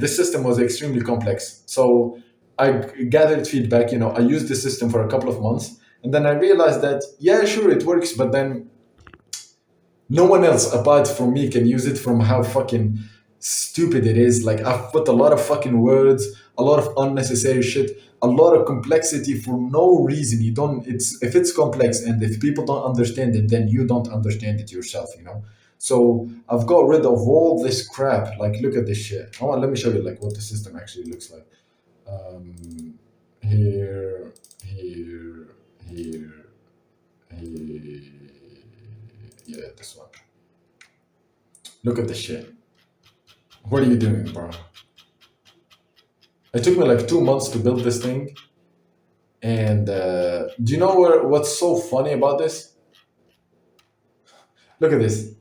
this system was extremely complex. So I gathered feedback. I used the system for a couple of months, and then I realized that yeah, sure, it works, but then no one else apart from me can use it from how fucking stupid it is. Like, I've put a lot of fucking words, a lot of unnecessary shit, a lot of complexity for no reason. You don't, it's, if it's complex and if people don't understand it, then you don't understand it yourself. So I've got rid of all this crap. Like, look at this shit. Oh, let me show you like what the system actually looks like. Here, here, here, here. Yeah, this one. Look at this shit. What are you doing, bro? It took me like 2 months to build this thing. And do you know what's so funny about this? Look at this.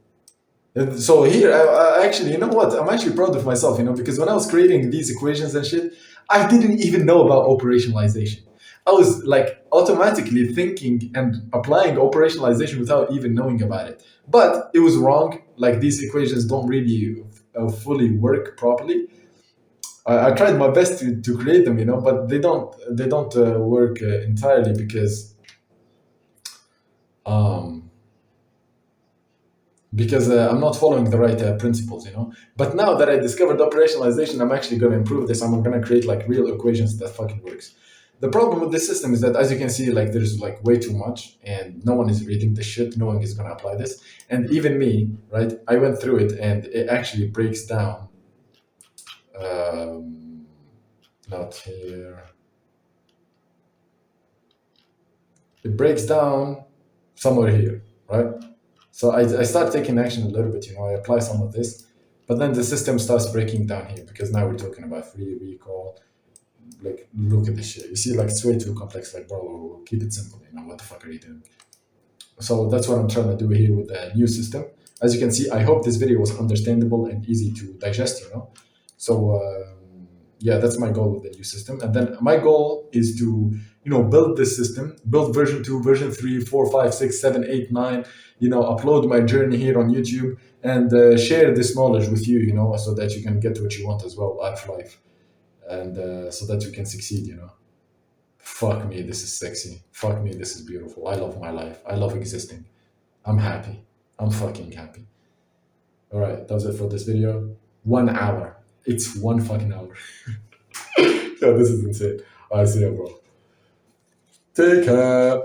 So here, I actually, you know what? I'm actually proud of myself, because when I was creating these equations and shit, I didn't even know about operationalization. I was like automatically thinking and applying operationalization without even knowing about it. But it was wrong. Like, these equations don't really fully work properly. I tried my best to create them, but they don't work entirely because I'm not following the right principles. But now that I discovered operationalization, I'm actually going to improve this. I'm going to create like real equations that fucking works. The problem with this system is that, as you can see, like, there's like way too much, and no one is reading the shit. No one is going to apply this, and even me, right? I went through it, and it actually breaks down. Not here. It breaks down somewhere here, right? So I start taking action a little bit, I apply some of this, but then the system starts breaking down here because now we're talking about free recall. Like, look at this shit. You see, like, it's way too complex. Like, bro, keep it simple. What the fuck are you doing? So that's what I'm trying to do here with the new system. As you can see, I hope this video was understandable and easy to digest. So yeah, that's my goal with the new system. And then my goal is to build this system, build version 2, version 3, 4, 5, 6, 7, 8, 9. Upload my journey here on YouTube and share this knowledge with you. So that you can get what you want as well out of life, and so that you can succeed. Fuck me, this is sexy. Fuck me, this is beautiful. I love my life. I love existing. I'm happy. I'm fucking happy. All right, that's it for this video. 1 hour. It's one fucking hour. Yeah, this is insane. I see you, bro. Take care.